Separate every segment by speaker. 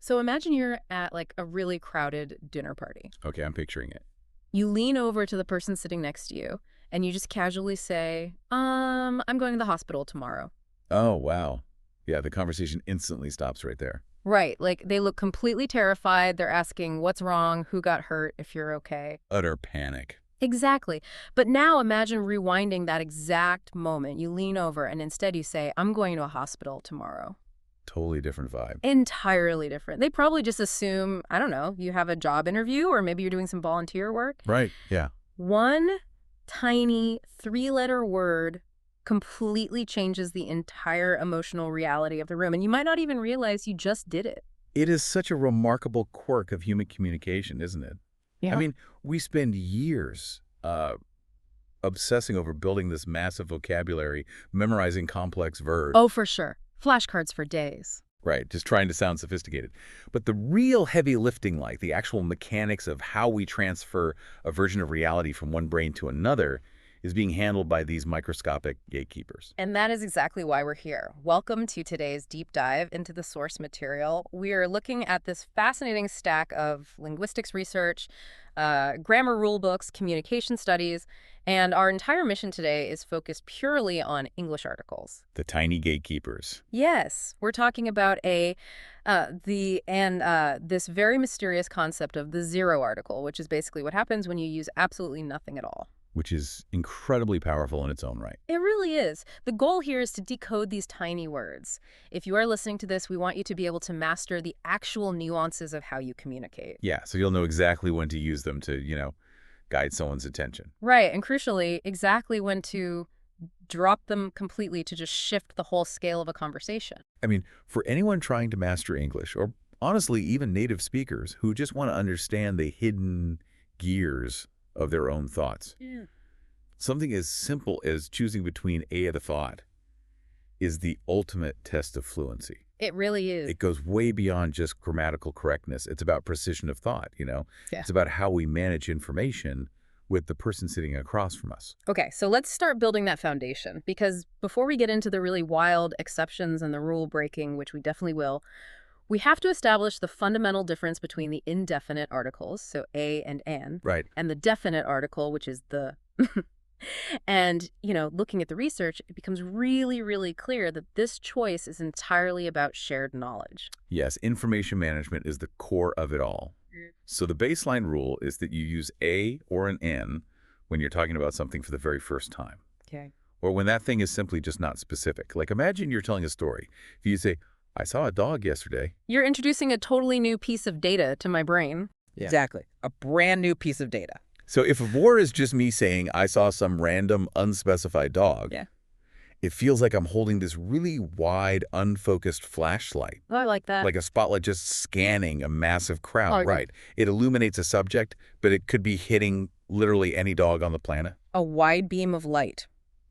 Speaker 1: So imagine you're at like a really crowded dinner party.
Speaker 2: Okay, I'm picturing it.
Speaker 1: You lean over to the person sitting next to you and you just casually say, I'm going to the hospital tomorrow.
Speaker 2: Oh, wow. Yeah, the conversation instantly stops right there.
Speaker 1: Right. Like they look completely terrified. They're asking what's wrong, who got hurt, if you're okay.
Speaker 2: Utter panic.
Speaker 1: Exactly. But now imagine rewinding that exact moment. You lean over and instead you say, I'm going to a hospital tomorrow.
Speaker 2: Totally different vibe.
Speaker 1: Entirely different. They probably just assume, I don't know, you have a job interview or maybe you're doing some volunteer work.
Speaker 2: Right, yeah.
Speaker 1: One tiny three-letter word completely changes the entire emotional reality of the room. And you might not even realize you just did it.
Speaker 2: It is such a remarkable quirk of human communication, isn't it?
Speaker 1: Yeah.
Speaker 2: I mean, we spend years obsessing over building this massive vocabulary, memorizing complex verbs.
Speaker 1: Oh, for sure. Flashcards for days.
Speaker 2: Right, just trying to sound sophisticated. But the real heavy lifting, like the actual mechanics of how we transfer a version of reality from one brain to another, is being handled by these microscopic gatekeepers.
Speaker 1: And that is exactly why we're here. Welcome to today's deep dive into the source material. We are looking at this fascinating stack of linguistics research, grammar rule books, communication studies, and our entire mission today is focused purely on English articles.
Speaker 2: The tiny gatekeepers.
Speaker 1: Yes, we're talking about this very mysterious concept of the zero article, which is basically what happens when you use absolutely nothing at all.
Speaker 2: Which is incredibly powerful in its own right.
Speaker 1: It really is. The goal here is to decode these tiny words. If you are listening to this, we want you to be able to master the actual nuances of how you communicate.
Speaker 2: Yeah, so you'll know exactly when to use them to, guide someone's attention.
Speaker 1: Right, and crucially, exactly when to drop them completely to just shift the whole scale of a conversation.
Speaker 2: I mean, for anyone trying to master English, or honestly, even native speakers who just want to understand the hidden gears of their own thoughts.
Speaker 1: Yeah.
Speaker 2: Something as simple as choosing between a the thought is the ultimate test of fluency.
Speaker 1: It really is.
Speaker 2: It goes way beyond just grammatical correctness. It's about precision of thought.
Speaker 1: Yeah.
Speaker 2: It's about how we manage information with the person sitting across from us.
Speaker 1: Okay, so let's start building that foundation, because before we get into the really wild exceptions and the rule breaking, which we definitely will, we have to establish the fundamental difference between the indefinite articles, so a and an,
Speaker 2: Right.
Speaker 1: and the definite article, which is the. And, looking at the research, it becomes really, really clear that this choice is entirely about shared knowledge.
Speaker 2: Yes, information management is the core of it all. So the baseline rule is that you use a or an an when you're talking about something for the very first time.
Speaker 1: Okay.
Speaker 2: Or when that thing is simply just not specific. Like imagine you're telling a story. If you say, I saw a dog yesterday.
Speaker 1: You're introducing a totally new piece of data to my brain.
Speaker 3: Yeah. Exactly. A brand new piece of data.
Speaker 2: So if a war is just me saying I saw some random unspecified dog,
Speaker 1: Yeah.
Speaker 2: It feels like I'm holding this really wide, unfocused flashlight.
Speaker 1: Oh, I like that.
Speaker 2: Like a spotlight just scanning a massive crowd,
Speaker 1: Oh, yeah.
Speaker 2: right? It illuminates a subject, but it could be hitting literally any dog on the planet.
Speaker 1: A wide beam of light.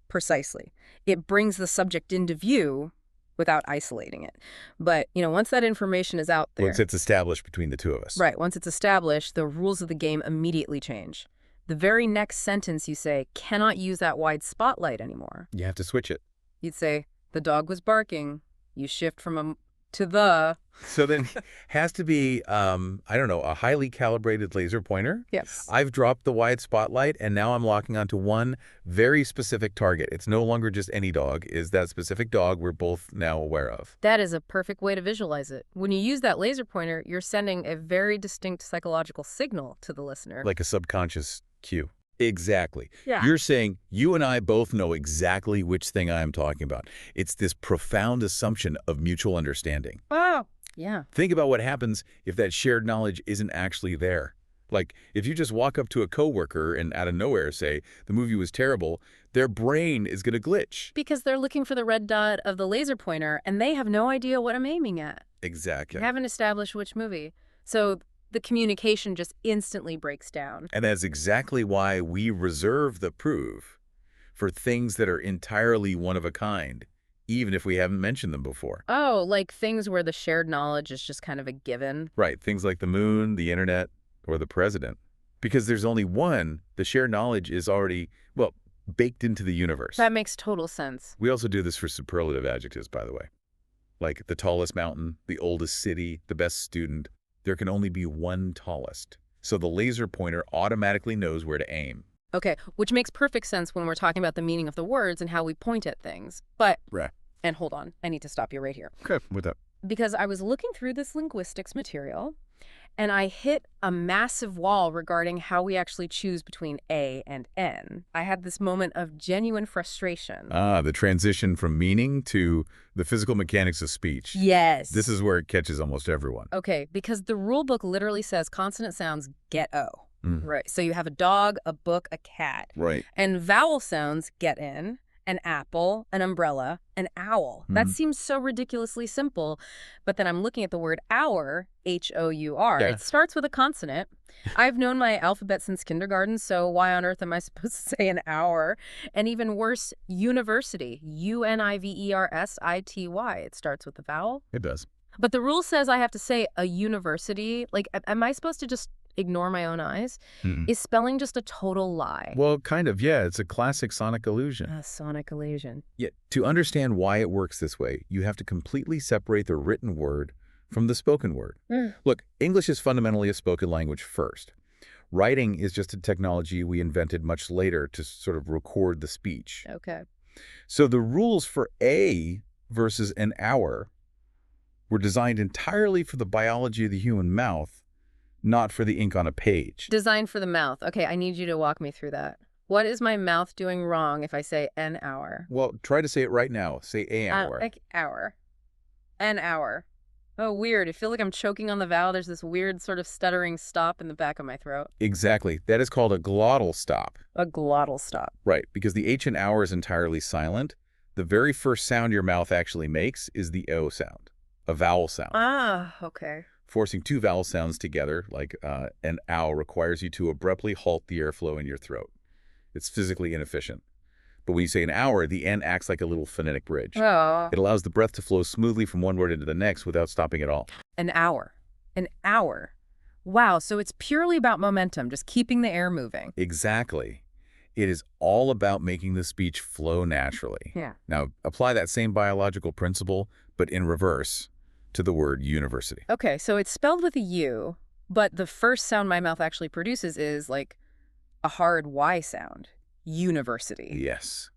Speaker 1: Precisely. It brings the subject into view without isolating it. But, once that information is out there,
Speaker 2: Once it's established between the two of us.
Speaker 1: right, once it's established, the rules of the game immediately change. The very next sentence you say cannot use that wide spotlight anymore.
Speaker 2: You have to switch it.
Speaker 1: You'd say, the dog was barking. You shift from a to the.
Speaker 2: So then has to be, a highly calibrated laser pointer.
Speaker 1: Yes.
Speaker 2: I've dropped the wide spotlight, and now I'm locking onto one very specific target. It's no longer just any dog. Is that specific dog we're both now aware of.
Speaker 1: That is a perfect way to visualize it. When you use that laser pointer, you're sending a very distinct psychological signal to the listener.
Speaker 2: Like a subconscious cue. Exactly.
Speaker 1: Yeah.
Speaker 2: You're saying you and I both know exactly which thing I am talking about. It's this profound assumption of mutual understanding.
Speaker 1: Oh. Yeah.
Speaker 2: Think about what happens if that shared knowledge isn't actually there. Like, if you just walk up to a coworker and out of nowhere say, the movie was terrible, their brain is going to glitch.
Speaker 1: Because they're looking for the red dot of the laser pointer, and they have no idea what I'm aiming at.
Speaker 2: Exactly.
Speaker 1: You haven't established which movie. So the communication just instantly breaks down.
Speaker 2: And that's exactly why we reserve the proof for things that are entirely one of a kind, even if we haven't mentioned them before.
Speaker 1: Oh, like things where the shared knowledge is just kind of a given.
Speaker 2: Right, things like the moon, the internet, or the president. Because there's only one, the shared knowledge is already, baked into the universe.
Speaker 1: That makes total sense.
Speaker 2: We also do this for superlative adjectives, by the way. like the tallest mountain, the oldest city, the best student. There can only be one tallest. So the laser pointer automatically knows where to aim.
Speaker 1: Okay, which makes perfect sense when we're talking about the meaning of the words and how we point at things. But,
Speaker 2: Right.
Speaker 1: and hold on, I need to stop you right here.
Speaker 2: Okay, what's up?
Speaker 1: Because I was looking through this linguistics material, and I hit a massive wall regarding how we actually choose between A and N. I had this moment of genuine frustration.
Speaker 2: The transition from meaning to the physical mechanics of speech.
Speaker 1: Yes.
Speaker 2: This is where it catches almost everyone.
Speaker 1: Okay, because the rule book literally says consonant sounds get O.
Speaker 2: Mm.
Speaker 1: Right. So you have a dog, a book, a cat.
Speaker 2: Right.
Speaker 1: And vowel sounds get in, an apple, an umbrella, an owl. That seems so ridiculously simple. But then I'm looking at the word hour, H-O-U-R.
Speaker 2: Yeah.
Speaker 1: It starts with a consonant. I've known my alphabet since kindergarten, so why on earth am I supposed to say an hour? And even worse, university, U-N-I-V-E-R-S-I-T-Y. It starts with a vowel.
Speaker 2: It does.
Speaker 1: But the rule says I have to say a university. Like, am I supposed to just ignore my own eyes? Is spelling just a total lie?
Speaker 2: Well, kind of, yeah. It's a classic sonic illusion.
Speaker 1: A sonic illusion.
Speaker 2: Yet, to understand why it works this way, you have to completely separate the written word from the spoken word. Look, English is fundamentally a spoken language first. Writing is just a technology we invented much later to sort of record the speech.
Speaker 1: Okay.
Speaker 2: So the rules for a versus an hour were designed entirely for the biology of the human mouth, not for the ink on a page.
Speaker 1: Designed for the mouth. Okay, I need you to walk me through that. What is my mouth doing wrong if I say an hour?
Speaker 2: Well, try to say it right now. Say a hour.
Speaker 1: Like hour. An hour. Oh, weird. I feel like I'm choking on the vowel. There's this weird sort of stuttering stop in the back of my throat.
Speaker 2: Exactly. That is called a glottal stop.
Speaker 1: A glottal stop.
Speaker 2: Right, because the H in hour is entirely silent. The very first sound your mouth actually makes is the O sound, a vowel sound.
Speaker 1: Ah, okay.
Speaker 2: Forcing two vowel sounds together, like an ow, requires you to abruptly halt the airflow in your throat. It's physically inefficient. But when you say an hour, the N acts like a little phonetic bridge.
Speaker 1: Oh.
Speaker 2: It allows the breath to flow smoothly from one word into the next without stopping at all.
Speaker 1: An hour. An hour. Wow, so it's purely about momentum, just keeping the air moving.
Speaker 2: Exactly. It is all about making the speech flow naturally.
Speaker 1: Yeah.
Speaker 2: Now, apply that same biological principle, but in reverse, to the word university.
Speaker 1: Okay, so it's spelled with a U, but the first sound my mouth actually produces is like a hard Y sound. University.
Speaker 2: Yes,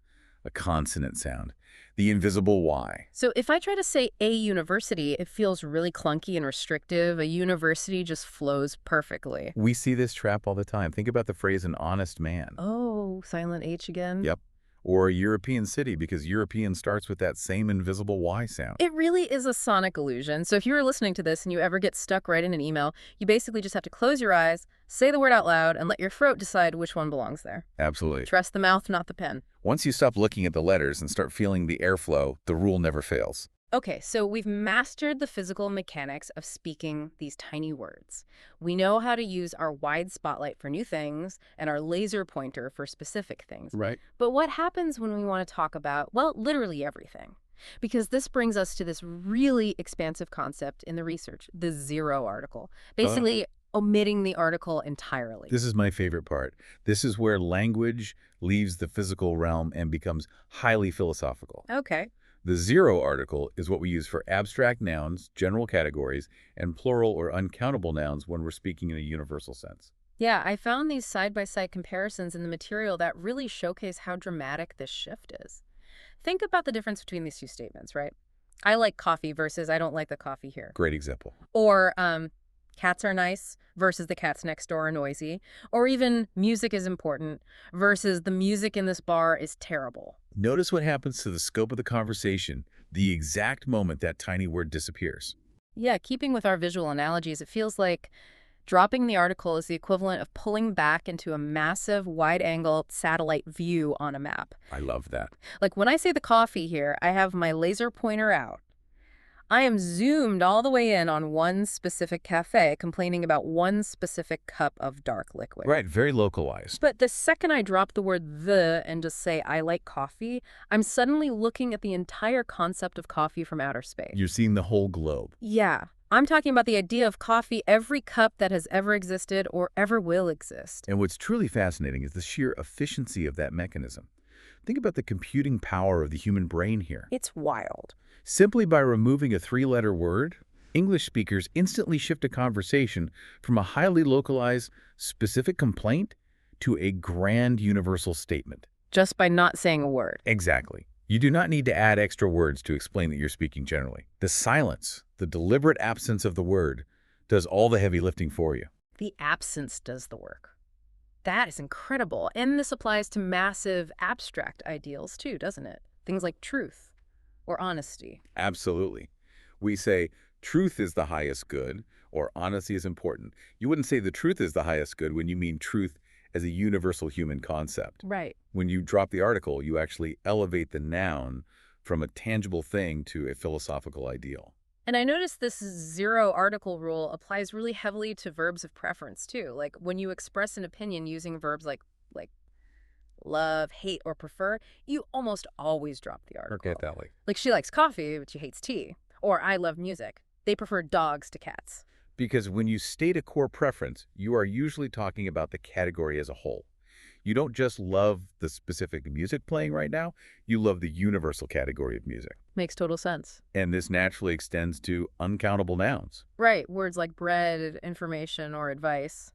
Speaker 2: a consonant sound. The invisible Y.
Speaker 1: So if I try to say a university, it feels really clunky and restrictive. A university just flows perfectly.
Speaker 2: We see this trap all the time. Think about the phrase an honest man.
Speaker 1: Oh, silent H again?
Speaker 2: Yep. Or a European city, because European starts with that same invisible Y sound.
Speaker 1: It really is a sonic illusion. So if you were listening to this and you ever get stuck writing an email, you basically just have to close your eyes, say the word out loud, and let your throat decide which one belongs there.
Speaker 2: Absolutely.
Speaker 1: Trust the mouth, not the pen.
Speaker 2: Once you stop looking at the letters and start feeling the airflow, the rule never fails.
Speaker 1: Okay, so we've mastered the physical mechanics of speaking these tiny words. We know how to use our wide spotlight for new things and our laser pointer for specific things.
Speaker 2: Right.
Speaker 1: But what happens when we want to talk about, well, literally everything? Because this brings us to this really expansive concept in the research, the zero article. Basically, omitting the article entirely.
Speaker 2: This is my favorite part. This is where language leaves the physical realm and becomes highly philosophical.
Speaker 1: Okay.
Speaker 2: The zero article is what we use for abstract nouns, general categories, and plural or uncountable nouns when we're speaking in a universal sense.
Speaker 1: Yeah, I found these side-by-side comparisons in the material that really showcase how dramatic this shift is. Think about the difference between these two statements, right? I like coffee versus I don't like the coffee here.
Speaker 2: Great example.
Speaker 1: Or cats are nice versus the cats next door are noisy. Or even music is important versus the music in this bar is terrible.
Speaker 2: Notice what happens to the scope of the conversation the exact moment that tiny word disappears.
Speaker 1: Yeah, keeping with our visual analogies, it feels like dropping the article is the equivalent of pulling back into a massive wide-angle satellite view on a map.
Speaker 2: I love that.
Speaker 1: Like when I say the coffee here, I have my laser pointer out. I am zoomed all the way in on one specific cafe, complaining about one specific cup of dark liquid.
Speaker 2: Right, very localized.
Speaker 1: But the second I drop the word the and just say I like coffee, I'm suddenly looking at the entire concept of coffee from outer space.
Speaker 2: You're seeing the whole globe.
Speaker 1: Yeah. I'm talking about the idea of coffee, every cup that has ever existed or ever will exist.
Speaker 2: And what's truly fascinating is the sheer efficiency of that mechanism. Think about the computing power of the human brain here.
Speaker 3: It's wild.
Speaker 2: Simply by removing a three-letter word, English speakers instantly shift a conversation from a highly localized, specific complaint to a grand universal statement.
Speaker 1: Just by not saying a word.
Speaker 2: Exactly. You do not need to add extra words to explain that you're speaking generally. The silence, the deliberate absence of the word, does all the heavy lifting for you.
Speaker 1: The absence does the work. That is incredible. And this applies to massive abstract ideals too, doesn't it? Things like truth or honesty.
Speaker 2: Absolutely. We say truth is the highest good or honesty is important. You wouldn't say the truth is the highest good when you mean truth as a universal human concept.
Speaker 1: Right.
Speaker 2: When you drop the article, you actually elevate the noun from a tangible thing to a philosophical ideal.
Speaker 1: And I noticed this zero article rule applies really heavily to verbs of preference too. Like when you express an opinion using verbs like love, hate, or prefer, you almost always drop the article.
Speaker 2: Forget that.
Speaker 1: Like she likes coffee, but she hates tea. Or I love music. They prefer dogs to cats.
Speaker 2: Because when you state a core preference, you are usually talking about the category as a whole. You don't just love the specific music playing right now, you love the universal category of music.
Speaker 1: Makes total sense.
Speaker 2: And this naturally extends to uncountable nouns.
Speaker 1: Right, words like bread, information, or advice.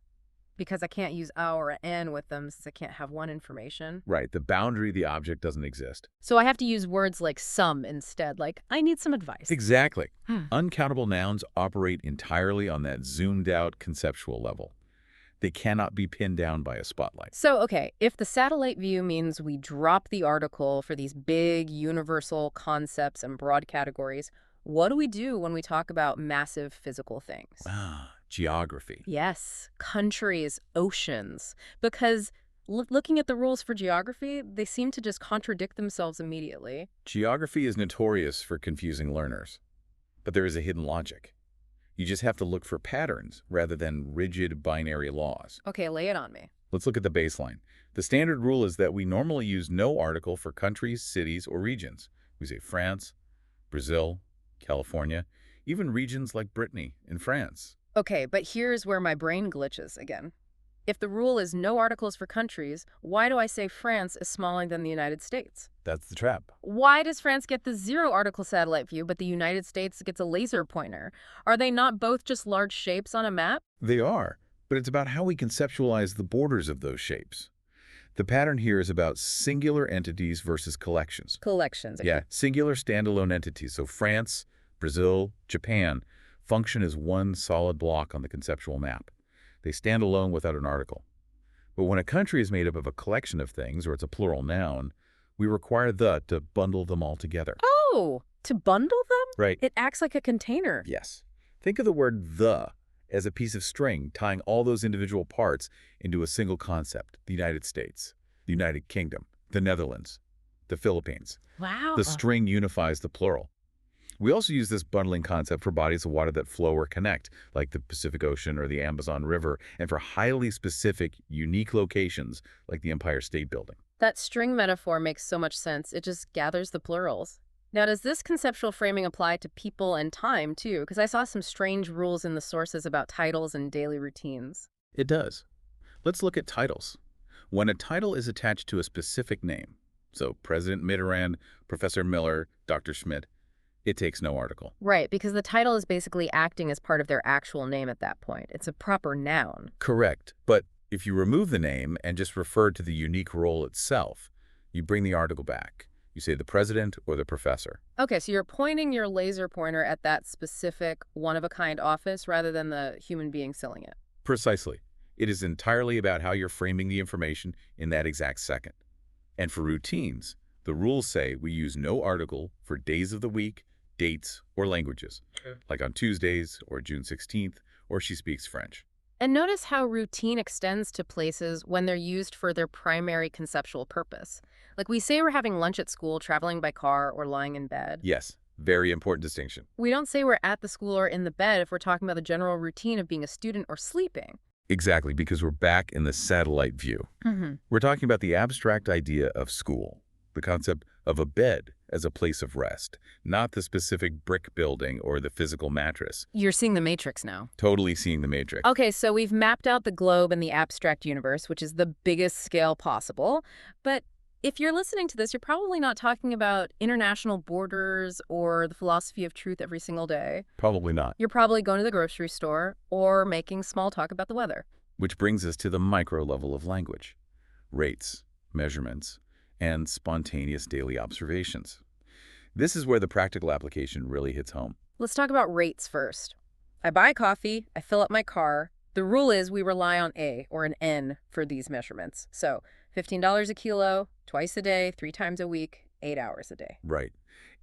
Speaker 1: Because I can't use a or an with them since I can't have one information.
Speaker 2: Right, the boundary of the object doesn't exist.
Speaker 1: So I have to use words like some instead, like I need some advice.
Speaker 2: Exactly. Uncountable nouns operate entirely on that zoomed-out conceptual level. They cannot be pinned down by a spotlight.
Speaker 1: So, okay, if the satellite view means we drop the article for these big universal concepts and broad categories, what do we do when we talk about massive physical things?
Speaker 2: Geography.
Speaker 1: Yes, countries, oceans. Because looking at the rules for geography, they seem to just contradict themselves immediately.
Speaker 2: Geography is notorious for confusing learners. But there is a hidden logic. You just have to look for patterns rather than rigid binary laws.
Speaker 1: Okay, lay it on me.
Speaker 2: Let's look at the baseline. The standard rule is that we normally use no article for countries, cities, or regions. We say France, Brazil, California, even regions like Brittany in France.
Speaker 1: Okay, but here's where my brain glitches again. If the rule is no articles for countries, why do I say France is smaller than the United States?
Speaker 2: That's the trap.
Speaker 1: Why does France get the zero article satellite view, but the United States gets a laser pointer? Are they not both just large shapes on a map?
Speaker 2: They are, but it's about how we conceptualize the borders of those shapes. The pattern here is about singular entities versus collections.
Speaker 1: Collections. Okay.
Speaker 2: Yeah, singular standalone entities. So France, Brazil, Japan function as one solid block on the conceptual map. They stand alone without an article. But when a country is made up of a collection of things, or it's a plural noun, we require the to bundle them all together.
Speaker 1: Oh, to bundle them?
Speaker 2: Right.
Speaker 1: It acts like a container.
Speaker 2: Yes. Think of the word the as a piece of string tying all those individual parts into a single concept. The United States, the United Kingdom, the Netherlands, the Philippines.
Speaker 1: Wow.
Speaker 2: The string unifies the plural. We also use this bundling concept for bodies of water that flow or connect, like the Pacific Ocean or the Amazon River, and for highly specific, unique locations, like the Empire State Building.
Speaker 1: That string metaphor makes so much sense. It just gathers the plurals. Now, does this conceptual framing apply to people and time, too? Because I saw some strange rules in the sources about titles and daily routines.
Speaker 2: It does. Let's look at titles. When a title is attached to a specific name, so President Mitterrand, Professor Miller, Dr. Schmidt, it takes no article.
Speaker 1: Right, because the title is basically acting as part of their actual name at that point. It's a proper noun.
Speaker 2: Correct. But if you remove the name and just refer to the unique role itself, you bring the article back. You say the president or the professor.
Speaker 1: Okay, so you're pointing your laser pointer at that specific one-of-a-kind office rather than the human being selling it.
Speaker 2: Precisely. It is entirely about how you're framing the information in that exact second. And for routines, the rules say we use no article for days of the week, dates, or languages, like on Tuesdays or June 16th, or she speaks French.
Speaker 1: And notice how routine extends to places when they're used for their primary conceptual purpose. Like we say we're having lunch at school, traveling by car, or lying in bed.
Speaker 2: Yes, very important distinction.
Speaker 1: We don't say we're at the school or in the bed if we're talking about the general routine of being a student or sleeping.
Speaker 2: Exactly, because we're back in the satellite view. We're talking about the abstract idea of school, the concept of a bed as a place of rest, not the specific brick building or the physical mattress.
Speaker 1: You're seeing the matrix now.
Speaker 2: Totally seeing the matrix.
Speaker 1: Okay, so we've mapped out the globe and the abstract universe, which is the biggest scale possible. But If you're listening to this, you're probably not talking about international borders or the philosophy of truth every single day.
Speaker 2: Probably not.
Speaker 1: You're probably going to the grocery store or making small talk about the weather.
Speaker 2: Which brings us to the micro level of language. Rates, measurements, and spontaneous daily observations. This is where the practical application really hits home.
Speaker 1: Let's talk about rates first. I buy coffee, I fill up my car. The rule is we rely on A or an N for these measurements. So $15 a kilo, twice a day, 3 times a week, 8 hours a day.
Speaker 2: Right.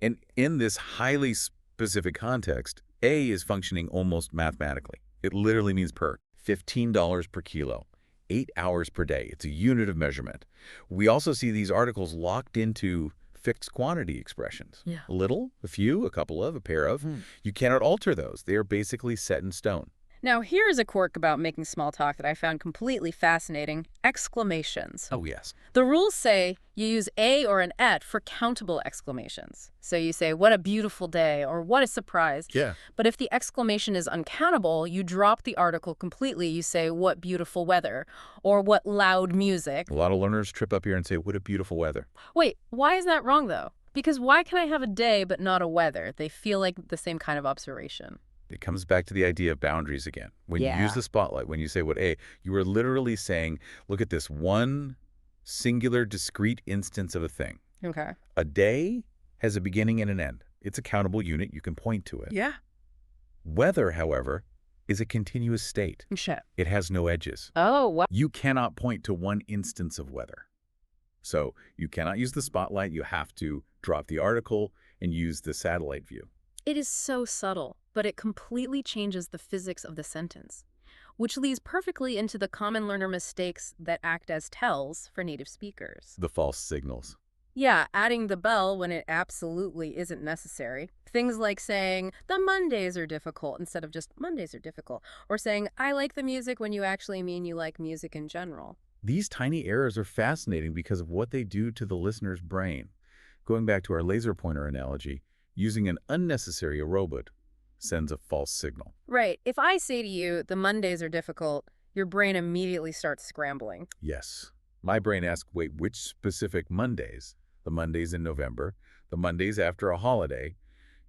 Speaker 2: And in this highly specific context, A is functioning almost mathematically. It literally means per. $15 per kilo, 8 hours per day. It's a unit of measurement. We also see these articles locked into fixed quantity expressions.
Speaker 1: Yeah.
Speaker 2: A little, a few, a couple of, a pair of. You cannot alter those. They are basically set in stone.
Speaker 1: Now, here's a quirk about making small talk that I found completely fascinating: exclamations.
Speaker 2: Oh, yes.
Speaker 1: The rules say you use a or an et for countable exclamations. So you say, what a beautiful day, or what a surprise.
Speaker 2: Yeah.
Speaker 1: But if the exclamation is uncountable, you drop the article completely. You say, what beautiful weather, or what loud music.
Speaker 2: A lot of learners trip up here and say, what a beautiful weather.
Speaker 1: Wait, why is that wrong, though? Because why can I have a day but not a weather? They feel like the same kind of observation.
Speaker 2: It comes back to the idea of boundaries again. When you use the spotlight, when you say what A, you are literally saying, look at this one singular, discrete instance of a thing.
Speaker 1: Okay.
Speaker 2: A day has a beginning and an end. It's a countable unit. You can point to it.
Speaker 1: Yeah.
Speaker 2: Weather, however, is a continuous state.
Speaker 1: Shit.
Speaker 2: It has no edges.
Speaker 1: Oh, what?
Speaker 2: You cannot point to one instance of weather. So you cannot use the spotlight. You have to drop the article and use the satellite view.
Speaker 1: It is so subtle, but it completely changes the physics of the sentence, which leads perfectly into the common learner mistakes that act as tells for native speakers.
Speaker 2: The false signals.
Speaker 1: Yeah, adding the bell when it absolutely isn't necessary. Things like saying, the Mondays are difficult instead of just Mondays are difficult. Or saying, I like the music when you actually mean you like music in general.
Speaker 2: These tiny errors are fascinating because of what they do to the listener's brain. Going back to our laser pointer analogy, using an unnecessary robot sends a false signal.
Speaker 1: Right. If I say to you, the Mondays are difficult, your brain immediately starts scrambling.
Speaker 2: Yes. My brain asks, wait, which specific Mondays? The Mondays in November, the Mondays after a holiday.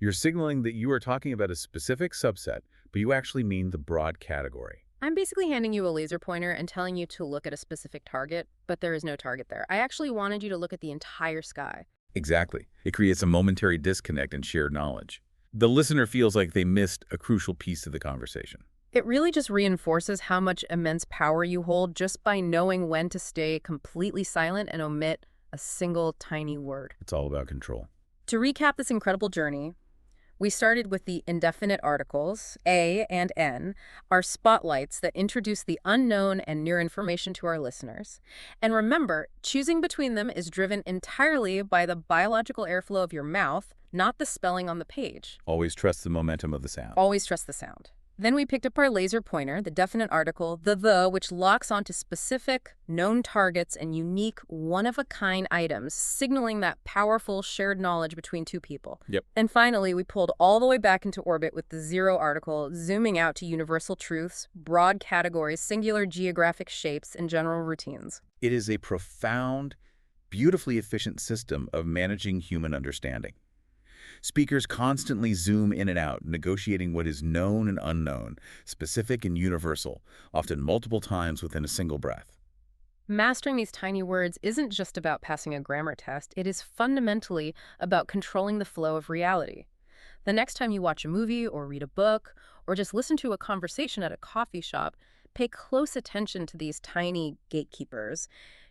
Speaker 2: You're signaling that you are talking about a specific subset, but you actually mean the broad category.
Speaker 1: I'm basically handing you a laser pointer and telling you to look at a specific target, but there is no target there. I actually wanted you to look at the entire sky.
Speaker 2: Exactly. It creates a momentary disconnect in shared knowledge. The listener feels like they missed a crucial piece of the conversation.
Speaker 1: It really just reinforces how much immense power you hold just by knowing when to stay completely silent and omit a single tiny word.
Speaker 2: It's all about control.
Speaker 1: To recap this incredible journey, we started with the indefinite articles, A and N, our spotlights that introduce the unknown and near information to our listeners. And remember, choosing between them is driven entirely by the biological airflow of your mouth, not the spelling on the page.
Speaker 2: Always trust the momentum of the sound.
Speaker 1: Always trust the sound. Then we picked up our laser pointer, the definite article, the, which locks onto specific, known targets and unique, one-of-a-kind items, signaling that powerful shared knowledge between two people.
Speaker 2: Yep.
Speaker 1: And finally, we pulled all the way back into orbit with the zero article, zooming out to universal truths, broad categories, singular geographic shapes, and general routines.
Speaker 2: It is a profound, beautifully efficient system of managing human understanding. Speakers constantly zoom in and out, negotiating what is known and unknown, specific and universal, often multiple times within a single breath.
Speaker 1: Mastering these tiny words isn't just about passing a grammar test. It is fundamentally about controlling the flow of reality. The next time you watch a movie or read a book or just listen to a conversation at a coffee shop, pay close attention to these tiny gatekeepers.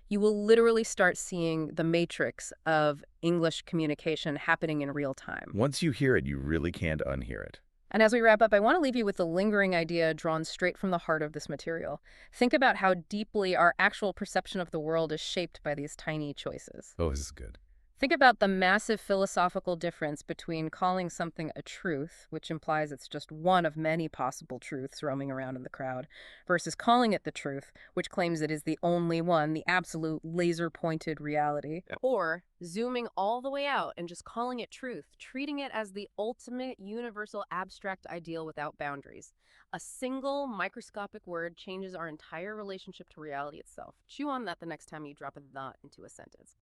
Speaker 1: You will literally start seeing the matrix of English communication happening in real time.
Speaker 2: Once you hear it, you really can't unhear it.
Speaker 1: And as we wrap up, I want to leave you with a lingering idea drawn straight from the heart of this material. Think about how deeply our actual perception of the world is shaped by these tiny choices.
Speaker 2: Oh, this is good.
Speaker 1: Think about the massive philosophical difference between calling something a truth, which implies it's just one of many possible truths roaming around in the crowd, versus calling it the truth, which claims it is the only one, the absolute laser-pointed reality.
Speaker 2: Yep.
Speaker 1: Or zooming all the way out and just calling it truth, treating it as the ultimate universal abstract ideal without boundaries. A single microscopic word changes our entire relationship to reality itself. Chew on that the next time you drop a "the" into a sentence.